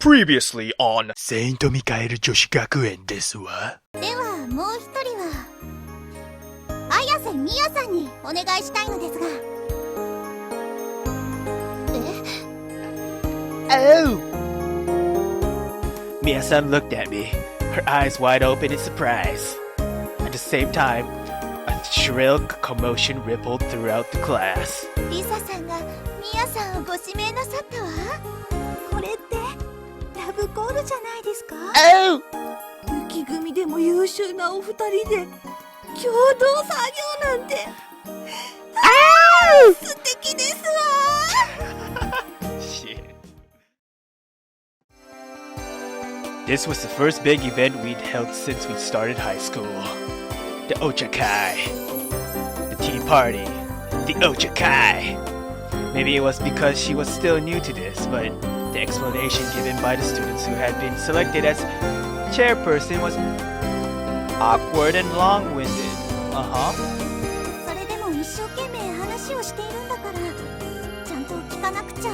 Previously on セイントミカエル女子学園ですわ。ではもう一人は綾瀬みやさんにお願いしたいのですが。Oh! Miya-san looked at me, her eyes wide open in surprise. At the same time, a shrill commotion rippled throughout the class. リサさんがみやさんをご指名なさったわ。これってラブコールじゃないですか。Oh! 雪組でも優秀なお二人で共同作業なんて、素敵ですわ。Shit. This was the first big event we'd held since we started high school. The Ochakai. The tea party. The Ochakai. Maybe it was because she was still new to this, but the explanation given by the students who had been selected as chairperson was awkward and long-winded. それでも一生懸命話をしているんだから、ちゃんと聞かなくちゃ。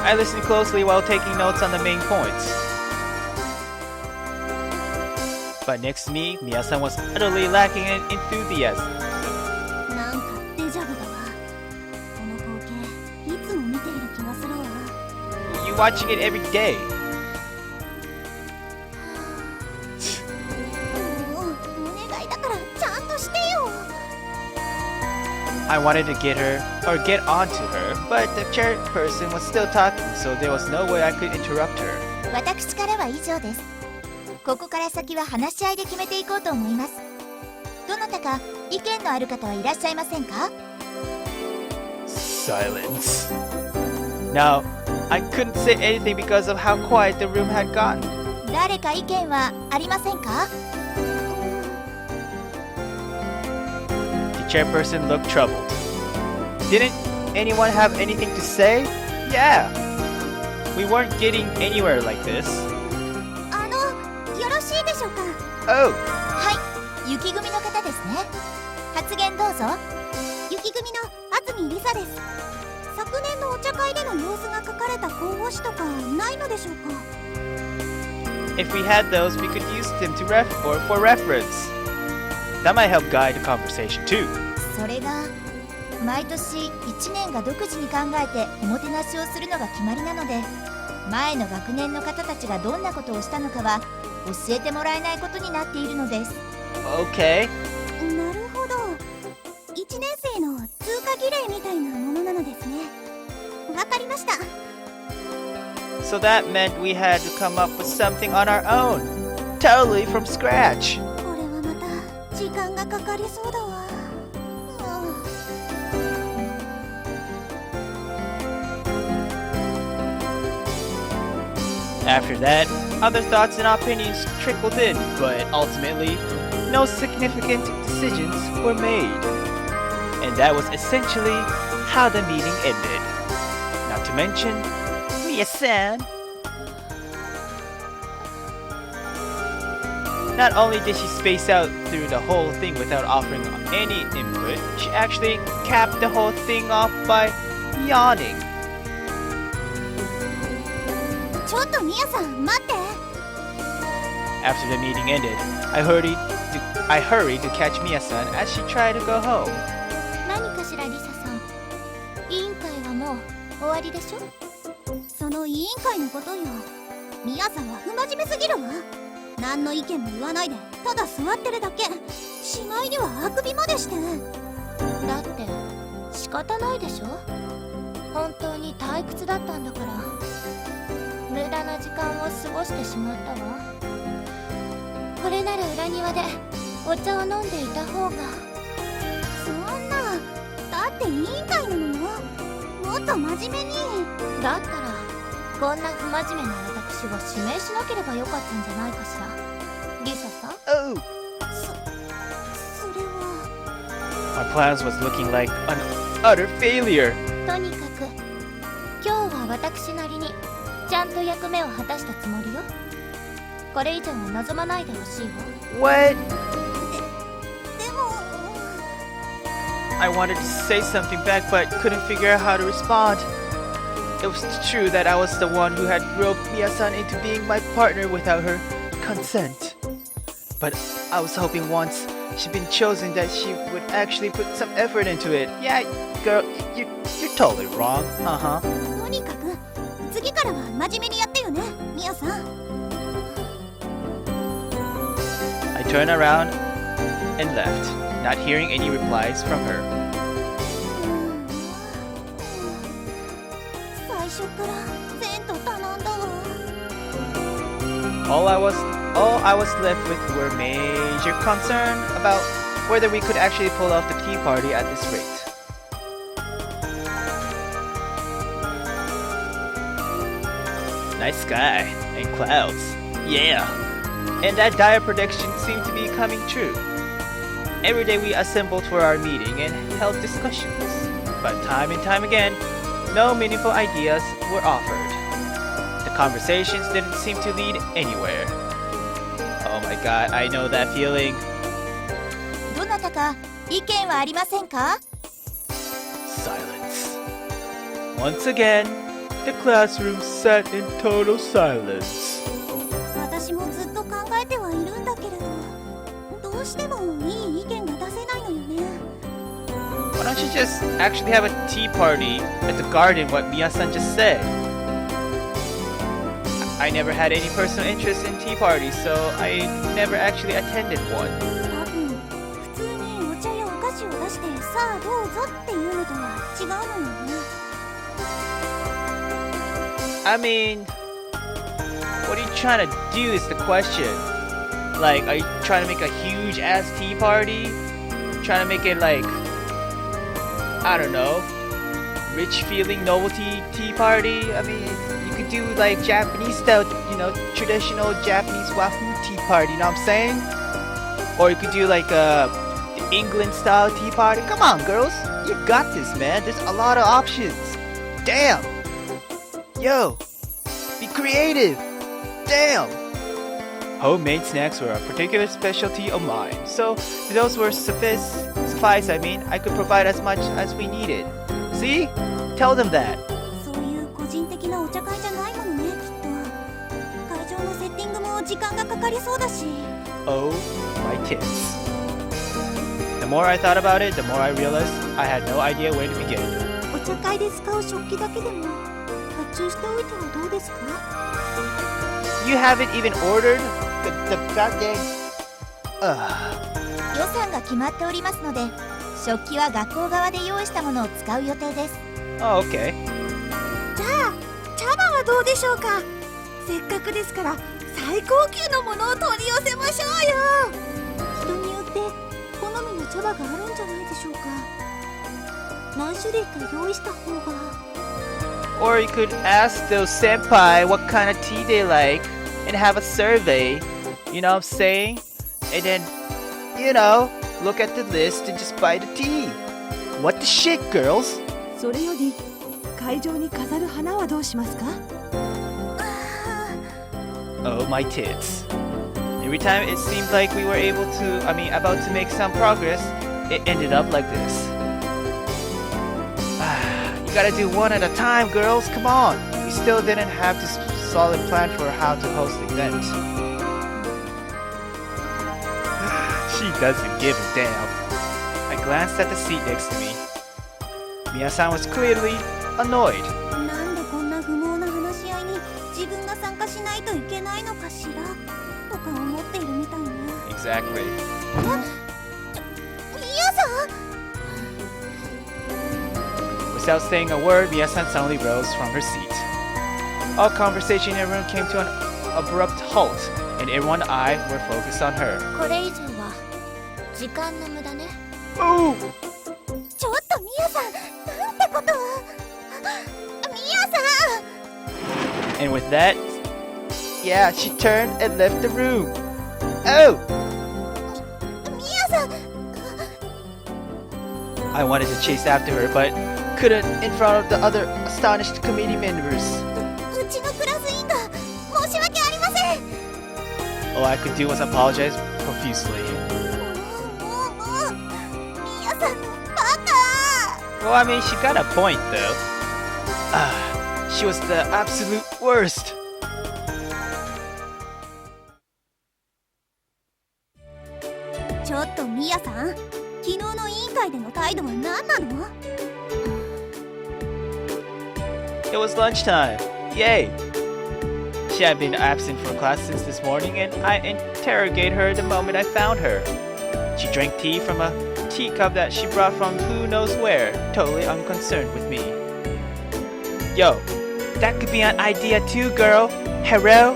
I listened closely while taking notes on the main points. But next to me, Miya-san was utterly lacking in enthusiasm. なんかデジャブだわ。この光景、いつも見ている気がするわ。You watching it every day. もうお願いだからちゃんとしてよ。I wanted to get on to her, but the chairperson was still talking, so there was no way I could interrupt her. 私からは以上です。ここから先は話し合いで決めていこうと思います。どなたか意見のある方はいらっしゃいませんか？ Silence. Now, I couldn't say anything because of how quiet the room had gotten. 誰か意見はありませんか？ The chairperson looked troubled. Didn't anyone have anything to say? Yeah. We weren't getting anywhere like this. よろしいでしょうか？ Oh, はい、雪組の方ですね。発言どうぞ。雪組の安住りさです。昨年のお茶会での様子が書かれた候補誌とかないのでしょうか？ if we had those, we could use them for reference. That might help guide the conversation too. それが毎年1年が独自に考えておもてなしをするのが決まりなので、前の学年の方たちがどんなことをしたのかは教えてもらえないことになっているのです。 Okay. なるほど。1年生の通過儀礼みたいなものなのですね。わかりました。 So that meant we had to come up with something on our own. Totally from scratch. これはまた時間がかかりそうだわ。After that, other thoughts and opinions trickled in, but ultimately, no significant decisions were made. And that was essentially how the meeting ended. Not to mention, Miya-san. Not only did she space out through the whole thing without offering any input, she actually capped the whole thing off by yawning. ちょっとみやさん待って。 After the meeting ended, I hurried to catch Miya-san as she tried to go home. 何かしらリサさん、委員会はもう終わりでしょ？その委員会のことよ。みやさんは不真面目すぎるわ。何の意見も言わないでただ座ってるだけ。しまいにはあくびまでして。だって仕方ないでしょ。本当に退屈だったんだから。無駄な時間を過ごしてしまったわ。これなら裏庭でお茶を飲んでいた方が。そんな、だって委員会なのよ。もっと真面目に。だったらこんな不真面目な私を指名しなければよかったんじゃないかしら。リサさん。 Oh! それは。 My plans was looking like an utter failure. とにかく今日は私なりにちゃんと役目を果たしたつもりよ。これ以上は望まないでほしいわ。 What? でも I wanted to say something back but couldn't figure out how to respond. it was true that I was the one who had roped Miya-san into being my partner without her consent. But I was hoping once she'd been chosen that she would actually put some effort into it. Yeah, girl, you're totally wrong. Uh-huh. とにかく次からは真面目にやってよね、ミヤさん。I turned around and left, not hearing any replies from her. 最初から全と頼んだわ。All I was left with were major concern about whether we could actually pull off the tea party at this rate. Nice sky and clouds. Yeah. And that dire prediction seemed to be coming true. Every day we assembled for our meeting and held discussions, but time and time again, no meaningful ideas were offered. The conversations didn't seem to lead anywhere. Oh my god, I know that feeling. どなたか意見はありませんか？ Silence. Once again, the classroom sat in total silence. 私もずっと考えてはいるんだけれど、どうしてもいい意見が出せないのよね。Why don't you just actually have a tea party at the garden, what Miya-san just said? I never had any personal interest in tea parties, so I never actually attended one. 多分普通にお茶やお菓子を出してさあどうぞっていうのとは違うのよね。I mean, what are you trying to do is the question. Like, are you trying to make a huge ass tea party? Trying to make it like, I don't know, rich feeling novelty tea party? I mean, you could do like Japanese style, you know, traditional Japanese wafoo tea party, you know what I'm saying? Or you could do like the England style tea party. Come on, girls, you got this, man. There's a lot of options. Damn. Yo, be creative. Damn. Homemade snacks were a particular specialty of mine, so those were suffice. I mean, I could provide as much as we needed. See? Tell them that. そういう個人的なお茶会じゃないものね、きっと。会場のセッティングも時間がかかりそうだし。Oh, my tits. The more I thought about it, the more I realized I had no idea where to begin. お茶会で使う食器だけでも発注しておいてはどうですか？ You haven't even ordered the goddamn. 予算が決まっておりますので、食器は学校側で用意したものを使う予定です。Oh, okay. じゃあ、茶葉はどうでしょうか？せっかくですから最高級のものを取り寄せましょうよ。人によって好みの茶葉があるんじゃないでしょうか。何種類か用意した方が。Or you could ask those senpai what kind of tea they like and have a survey, you know what I'm saying? And then, you know, look at the list and just buy the tea. What the shit, girls? それより会場に飾る花はどうしますか？ Oh, my tits. Every time it seemed like we were about to make some progress, it ended up like this. You gotta do one at a time, girls, come on. We still didn't have this solid plan for how to host the event. She doesn't give a damn. I glanced at the seat next to me. Miya-san was clearly annoyed. なんでこんな不毛な話し合いに自分が参加しないといけないのかしらとか思っているみたいね。 Exactly. ミヤさん。 Without saying a word, Miya-san suddenly rose from her seat. All conversation in the room came to an abrupt halt, and everyone's eyes were focused on her. これ以上は時間の無駄ね。 Ooh! ちょっとミヤさん、なんてことを。ミヤさん。 And with that, yeah, she turned and left the room. Oh! ミヤさん。 I wanted to chase after her, but couldn't in front of the other astonished committee members. うちのクラス委員が申し訳ありません。 All I could do was apologize profusely. ミヤさんのバカ。 Well, I mean, she got a point, though. She was the absolute worst. ちょっとミヤさん、昨日の委員会での態度は何なの？ It was lunchtime. Yay! She had been absent from class since this morning, and I interrogated her the moment I found her. She drank tea from a teacup that she brought from who knows where, totally unconcerned with me. Yo, that could be an idea too, girl. Hello?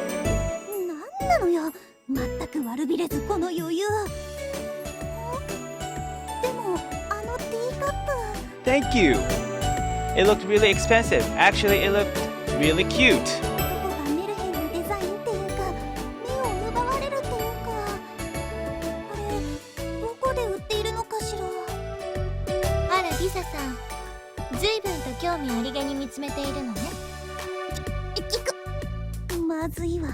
なんなのよ、全く悪びれずこの余裕。でもあのティーカップ。Thank you. It looked really expensive. Actually, it looked really cute. どこかメルヘンなデザインっていうか、目を奪われるっていうか。これどこで売っているのかしら。あらリサさん、随分と興味ありげに見つめているのね。まずいわ。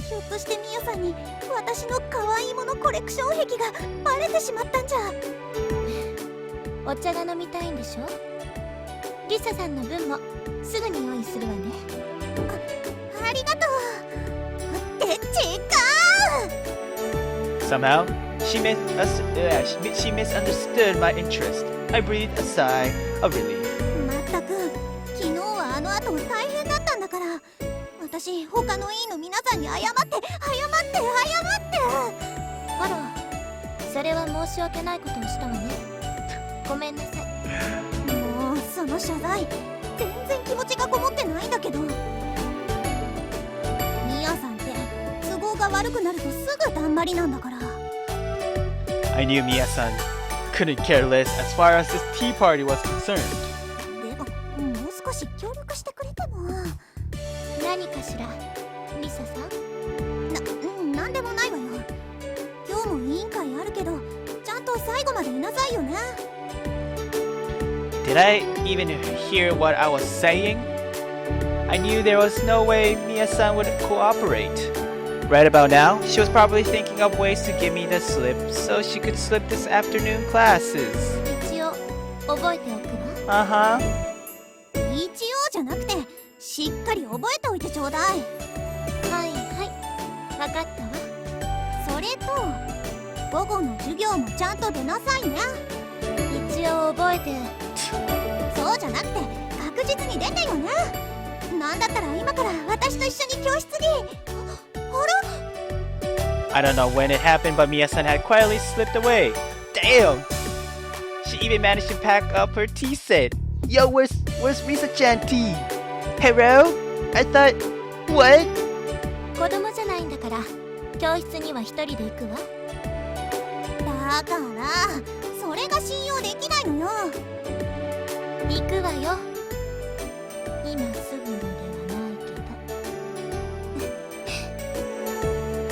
ひょっとしてミヤさんに私の可愛いものコレクション壁がバレてしまったんじゃ。お茶が飲みたいんでしょ。リサさんの分もすぐに用意するわね。ありがとう。ってちかSomehow, she misunderstood my interest. I breathed a sigh of relief. まったく、昨日はあの後大変だったんだから。私、他の委員の皆さんに謝って。あら、それは申し訳ないことをしたわね。ごめんなさい。もうその謝罪、全然気持ちがこもってないんだけど。ミヤさんって都合が悪くなるとすぐだんまりなんだから。 I knew Miya-san couldn't care less as far as this tea party was concerned. でも、もう少し協力してくれても。何かしら、リサさん？なんでもないわよ。今日も委員会あるけど、ちゃんと最後までいなさいよね。Did I even hear what I was saying? I knew there was no way Miya-san would cooperate. Right about now, she was probably thinking of ways to give me the slip so she could slip this afternoon classes. 一応覚えておくわ。Uh-huh. 一応じゃなくて、しっかり覚えておいてちょうだい。はいはい、わかったわ。それと午後の授業もちゃんと出なさいね。一応覚えて。そうじゃなくて確実に出てよね。なんだったら今から私と一緒に教室に。I don't know when it happened, but Miya-san had quietly slipped away. Damn! She even managed to pack up her tea set. Yo, where's Risa-chan tea? Hello? I thought... What? 子供じゃないんだから教室には一人で行くわ。だからそれが信用できないのよ。行くわよ。今すぐにではないけ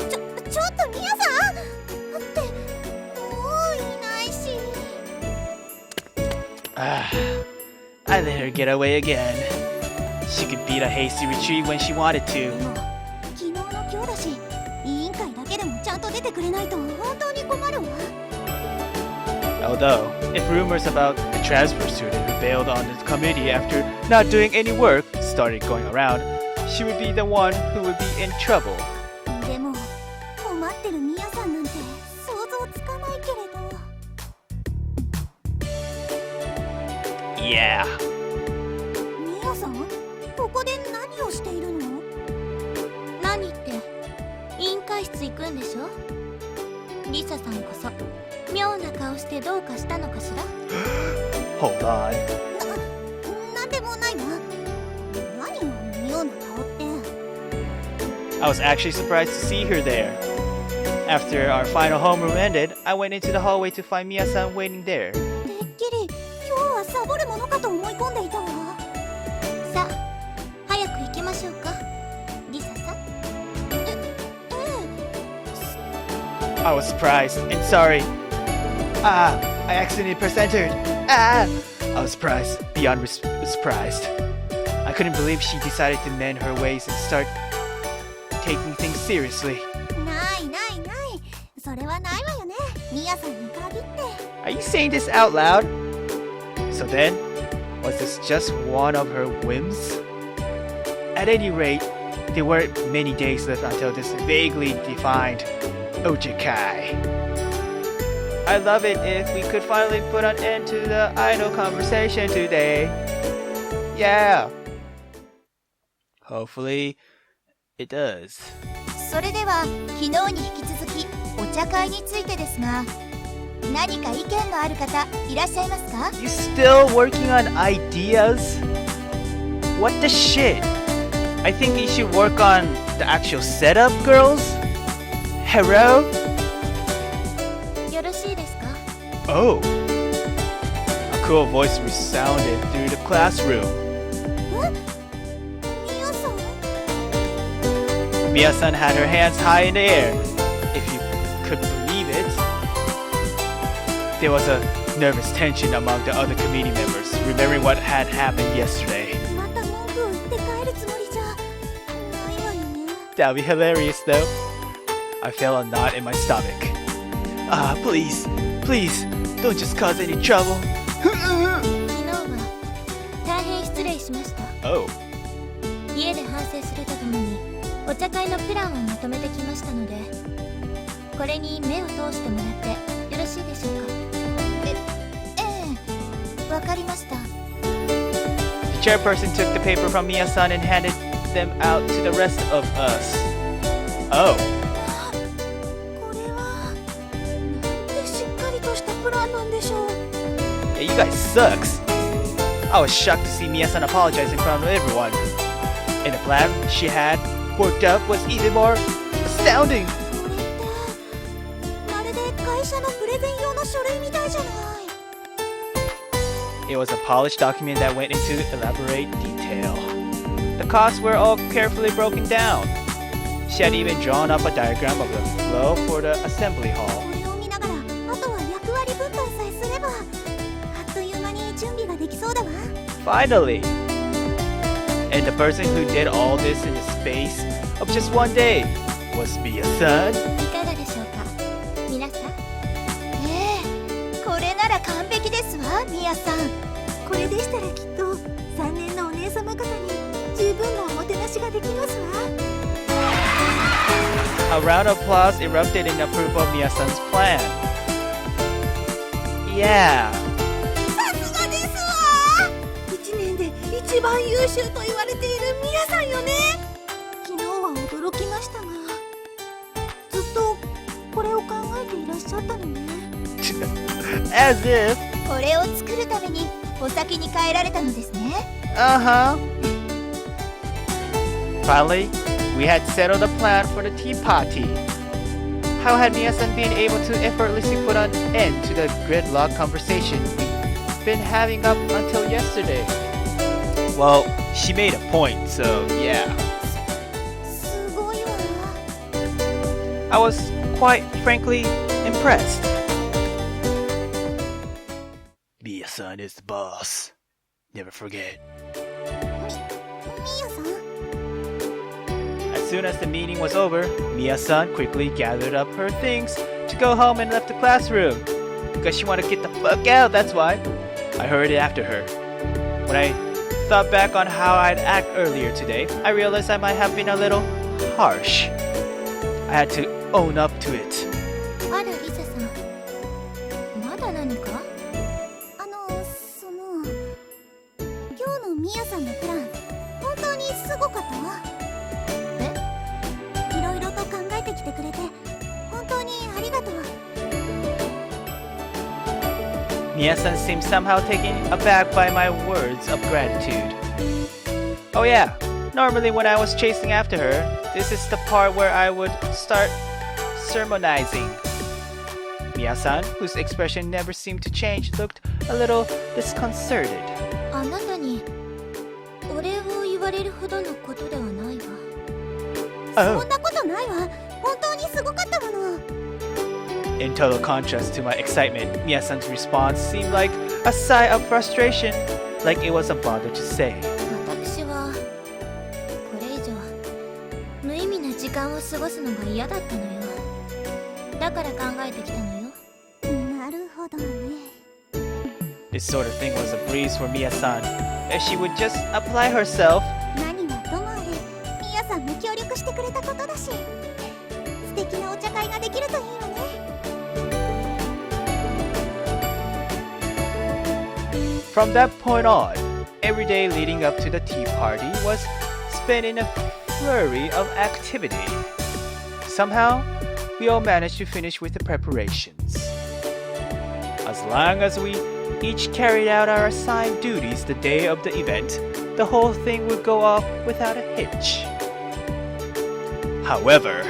ど。ちょっとミヤさんってもういないし。I let her get away again. She could beat a hasty retreat when she wanted で to. も昨日の今日だし、委員会だけでもちゃんと出てくれないと本当に困るわ。Although, if rumors about a transfer student who bailed on the committee after not doing any work started going around, she would be the one who would be in trouble. でも困ってるミヤさんなんて想像つかないけれど。Yeah. ミヤさん、ここで何をしているの？何って、委員会室行くんでしょ？リサさんこそ妙な顔してどうかしたのかしら？ Hold on. なんでもないわ。何よ妙な顔って。I was actually surprised to see her there. After our final homeroom ended, I went into the hallway to find Miya-san waiting there. てっきり今日はサボるものかと思い込んでいたわ。さあ、早く行きましょうか、リサさん。I was surprised and sorry. I accidentally pressed enter. I was surprised, beyond surprised. I couldn't believe she decided to mend her ways and start taking things seriously. ないないない。それはないわよね、ミヤさんに限って。Are you saying this out loud? So then, was this just one of her whims? At any rate, there weren't many days left until this vaguely defined Ochakai. I'd love it if we could finally put an end to the idle conversation today. Yeah. Hopefully, it does. それでは昨日に引き続きお茶会についてですが、何か意見のある方いらっしゃいますか？ You still working on ideas? What the shit? I think you should work on the actual setup, girls. Hello? よろしいですか？ Oh. A cool voice resounded through the classroom. ミヤさん？ Miya-san had her hands high in the air. If you could believe it. There was a nervous tension among the other committee members, remembering what had happened yesterday. また文句を言って帰るつもりじゃないわよね。 That'd be hilarious, though. I felt a knot in my stomach. Please, don't just cause any trouble. 昨日は大変失礼しました。 Oh, 家で反省するとともにお茶会のプランをまとめてきましたので、これに目を通してもらってよろしいでしょうか？ええ、わかりました。 the chairperson took the paper from Miya-san and handed them out to the rest of us. Oh, これはなんてしっかりとしたプランなんでしょう。 yeah, you guys sucks. I was shocked to see Miya-san apologize in front of everyone. And the plan she had worked up was even more astounding. これってまるで会社のプレゼン用の書類みたいじゃない。 It was a polished document that went into elaborate detail. The costs were all carefully broken down. She had even drawn up a diagram of the flow for the assembly hall. これを見ながらあとは役割分担さえすればあっという間に準備ができそうだわ。 Finally! And the person who did all this in the space of just one day was Miya-san. いかがでしょうか皆さん。ええ、これなら完璧ですわミヤさん。これでしたらきっと3年のお姉様方に十分なおもてなしができますわ。 A round of applause erupted in approval of Miya-san's plan. Yeah. さすがですわ。1年で一番優秀と言われているミヤさんよね。昨日は驚きましたが、ずっとこれを考えていらっしゃったのね。As if. これを作るためにお先に帰られたのですね。Uh-huh. Finally, we had settled a plan for the tea party. How had Miya-san been able to effortlessly put an end to the gridlock conversation we'd been having up until yesterday? Well, she made a point, so yeah. すごいわ。 I was quite frankly impressed. Miya-san is the boss. Never forget. ミヤさん。 As soon as the meeting was over, Miya-san quickly gathered up her things to go home and left the classroom. Because she wanted to get the fuck out, that's why. I hurried after her. When I thought back on how I'd act earlier today, I realized I might have been a little harsh. I had to own up to it. あらリサさん。まだ何か？今日のミヤさんのプラン、本当にすごかったわ。いろいろと考えてきてくれて本当にありがとう。 Miya-san seemed somehow taken aback by my words of gratitude. Oh yeah, normally when I was chasing after her, this is the part where I would start sermonizing. Miya-san, whose expression never seemed to change, looked a little disconcerted. あなたにお礼を言われるほどのことではないわ。Oh. そんなことないわ。本当にすごかったもの。 In total contrast to my excitement, Miya-san's response seemed like a sigh of frustration, like it was a bother to say. 私はこれ以上無意味な時間を過ごすのが嫌だったのよ。だから考えてきたのよ。なるほどね。 This sort of thing was a breeze for Miya-san. If she would just apply herself, 何はともあれ力してくれたことだし、素敵なお茶会ができるといいわね。From that point on, every day leading up to the tea party was spent in a flurry of activity. Somehow, we all managed to finish with the preparations. As long as we each carried out our assigned duties the day of the event, the whole thing would go off without a hitch. However,